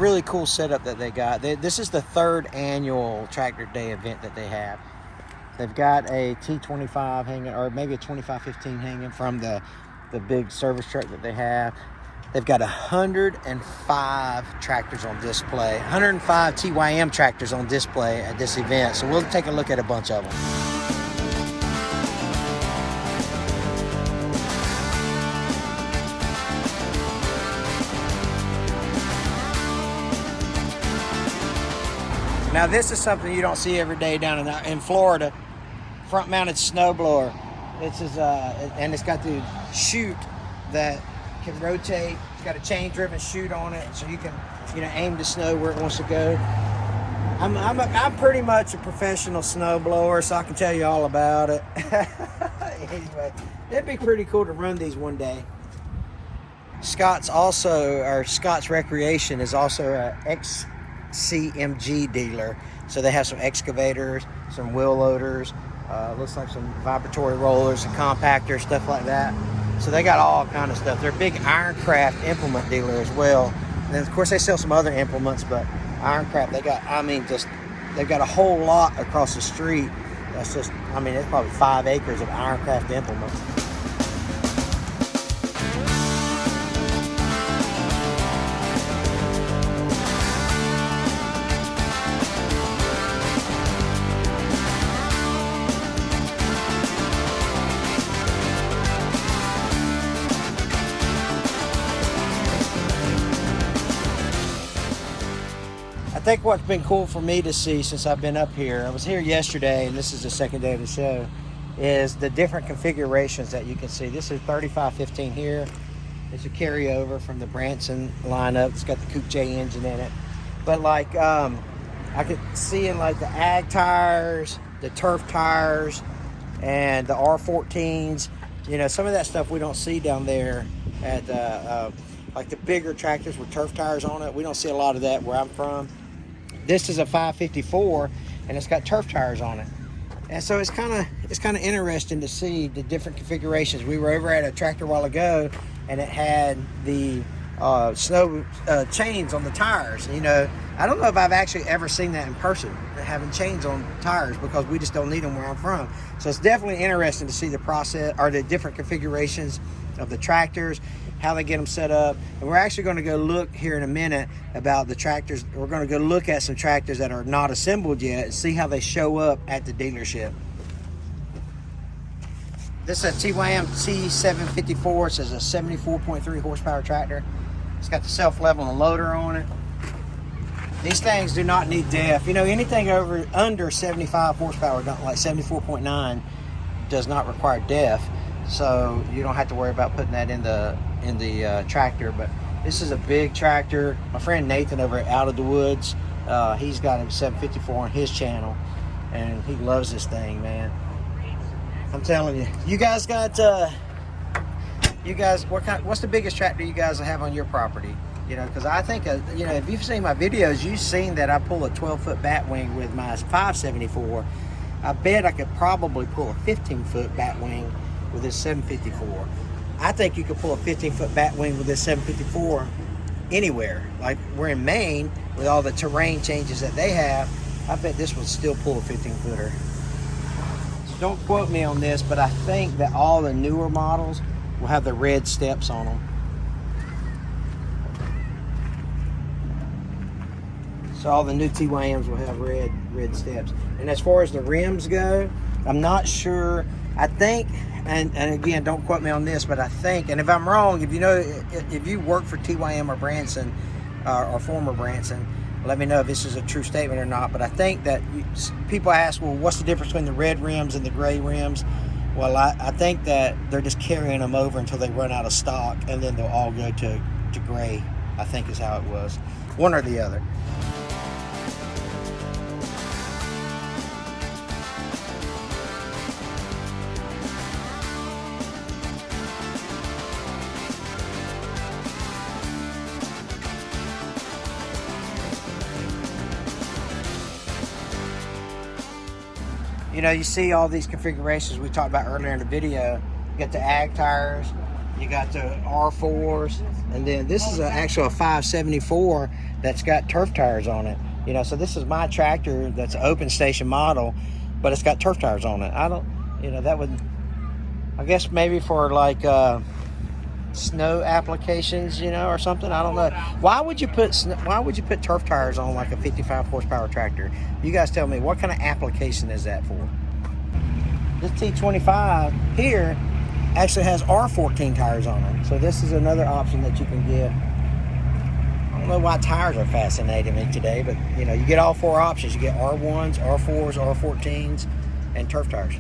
really cool setup that they got. This is the 3rd annual Tractor Day event that they have. They've got a T25 hanging, or maybe a 2515 hanging from the big service truck that they have. They've got 105 tractors on display, 105 TYM tractors on display at this event. So we'll take a look at a bunch of them. Now this is something you don't see every day down in Florida. Front-mounted snowblower. This is and it's got the chute that can rotate. It's got a chain-driven chute on it, so you can, aim the snow where it wants to go. I'm pretty much a professional snowblower, so I can tell you all about it. Anyway, it'd be pretty cool to run these one day. Scott's Recreation is also a XCMG dealer, so they have some excavators, some wheel loaders. Looks like some vibratory rollers and compactors, stuff like that. So they got all kind of stuff. They're a big Ironcraft implement dealer as well. And then of course they sell some other implements, but Ironcraft, they've got a whole lot across the street. That's just, it's probably 5 acres of Ironcraft implements. I think what's been cool for me to see since I've been up here, I was here yesterday and this is the 2nd day of the show, is the different configurations that you can see. This is 3515 here. It's a carryover from the Branson lineup. It's got the Coupe J engine in it. But I could see in the ag tires, the turf tires, and the R14s, some of that stuff we don't see down there at the bigger tractors with turf tires on it. We don't see a lot of that where I'm from. This is a 554 and it's got turf tires on it. And so it's kind of interesting to see the different configurations. We were over at a tractor a while ago and it had the snow chains on the tires. I don't know if I've actually ever seen that in person, having chains on tires, because we just don't need them where I'm from. So it's definitely interesting to see the process, or the different configurations of the tractors, how they get them set up. And we're actually going to go look here in a minute about the tractors. We're going to go look at some tractors that are not assembled yet and see how they show up at the dealership. This is a TYM T754. It says a 74.3 horsepower tractor. It's got the self-leveling loader on it. These things do not need DEF. Anything under 75 horsepower, like 74.9, does not require DEF. So you don't have to worry about putting that in the tractor. But this is a big tractor. My friend Nathan over at Out of the Woods, he's got a 754 on his channel, and he loves this thing, man. I'm telling you. You guys got what's the biggest tractor you guys have on your property? Because I think if you've seen my videos, you've seen that I pull a 12-foot batwing with my 574. I bet I could probably pull a 15-foot batwing with this 754. I think you could pull a 15-foot batwing with this 754 anywhere. Like we're in Maine with all the terrain changes that they have. I bet this would still pull a 15-footer. So don't quote me on this, but I think that all the newer models will have the red steps on them. So all the new TYMs will have red steps. And as far as the rims go, I'm not sure. I think, and again, don't quote me on this, but I think, and if I'm wrong, if you work for TYM or Branson, or former Branson, let me know if this is a true statement or not. But I think that people ask, well, what's the difference between the red rims and the gray rims? Well, I think that they're just carrying them over until they run out of stock, and then they'll all go to gray, I think is how it was. One or the other. You see all these configurations we talked about earlier in the video. You got the ag tires, you got the R4s, and then this is actually a 574 that's got turf tires on it. You know, so this is my tractor that's an open station model, but it's got turf tires on it. I don't, you know, that would, I guess maybe for like snow applications, you know, or something. I don't know. Why would you put turf tires on like a 55 horsepower tractor? You guys tell me, what kind of application is that for? This T25 here actually has R14 tires on it. So this is another option that you can get. I don't know why tires are fascinating me today, but you know, you get all four options. You get R1s, R4s, R14s, and turf tires.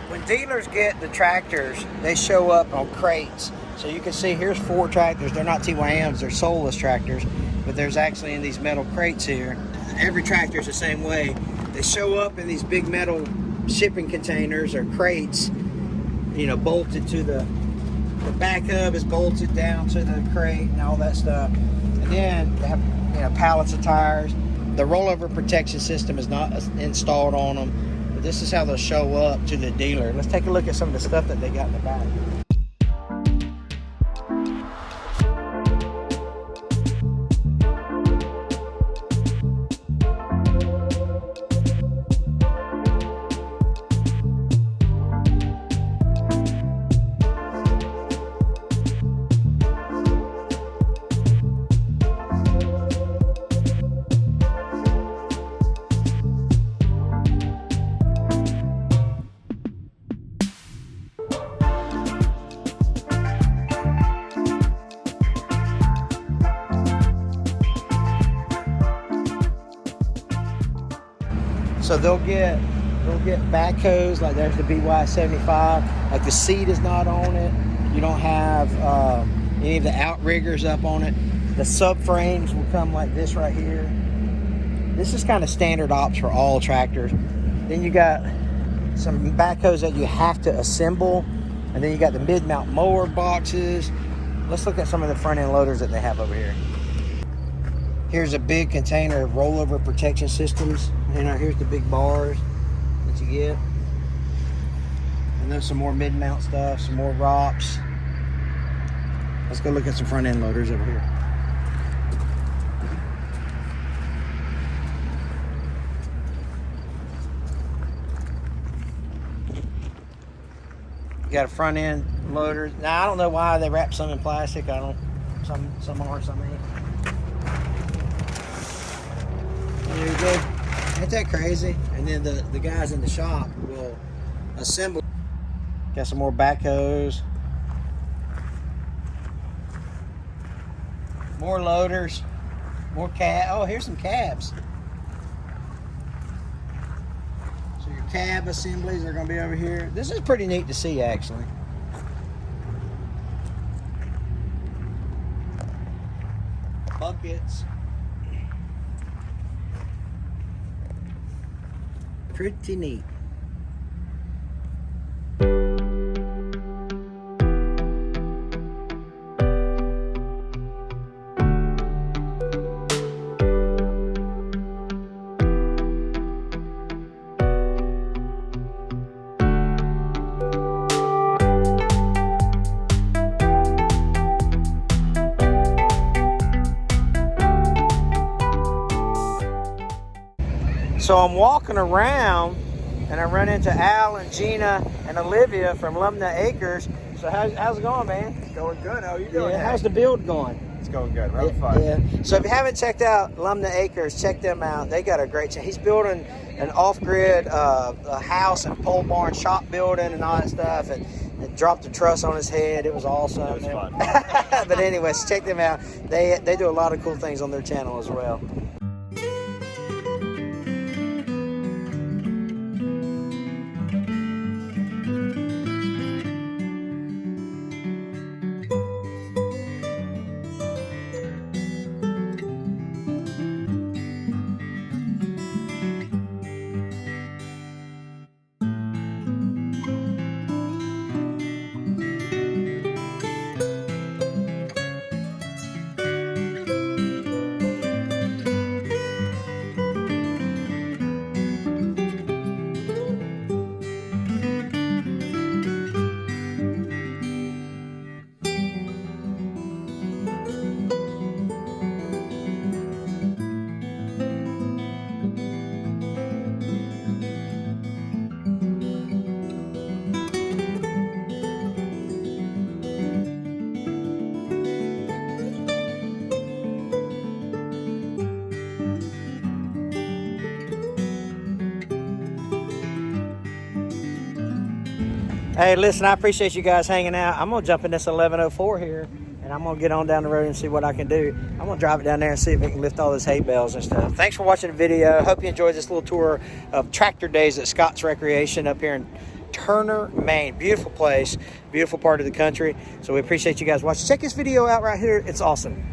When dealers get the tractors, they show up on crates. So you can see here's 4 tractors. They're not TYMs, they're soulless tractors, but there's actually in these metal crates here. Every tractor is the same way. They show up in these big metal shipping containers or crates, you know, bolted to the back hub is bolted down to the crate and all that stuff. And then they have, you know, pallets of tires. The rollover protection system is not installed on them, but this is how they'll show up to the dealer. Let's take a look at some of the stuff that they got in the back. So they'll get backhoes, like there's the BY75, like the seat is not on it. You don't have any of the outriggers up on it. The subframes will come like this right here. This is kind of standard ops for all tractors. Then you got some backhoes that you have to assemble, and then you got the mid-mount mower boxes. Let's look at some of the front end loaders that they have over here. Here's a big container of rollover protection systems. You know, here's the big bars that you get. And there's some more mid-mount stuff, some more ROPS. Let's go look at some front end loaders over here. You got a front end loader. Now I don't know why they wrap some in plastic. Some are, some ain't. There you go. Ain't that crazy? And then the guys in the shop will assemble. Got some more backhoes. More loaders. More cab. Oh, here's some cabs. So your cab assemblies are going to be over here. This is pretty neat to see, actually. Buckets. Pretty neat. So I'm walking around and I run into Al and Gina and Olivia from Lumna Acres. So how's it going, man? It's going good. How are you doing? Yeah, how's the build going? It's going good. We're having fun. Yeah. So if you haven't checked out Lumna Acres, check them out. They got a great he's building an off-grid a house and pole barn shop building and all that stuff, and dropped the truss on his head. It was awesome. It was fun. But anyways, check them out. They do a lot of cool things on their channel as well. Hey, listen, I appreciate you guys hanging out. I'm going to jump in this 1104 here, and I'm going to get on down the road and see what I can do. I'm going to drive it down there and see if it can lift all those hay bales and stuff. Thanks for watching the video. Hope you enjoyed this little tour of Tractor Days at Scott's Recreation up here in Turner, Maine. Beautiful place, beautiful part of the country. So we appreciate you guys watching. Check this video out right here. It's awesome.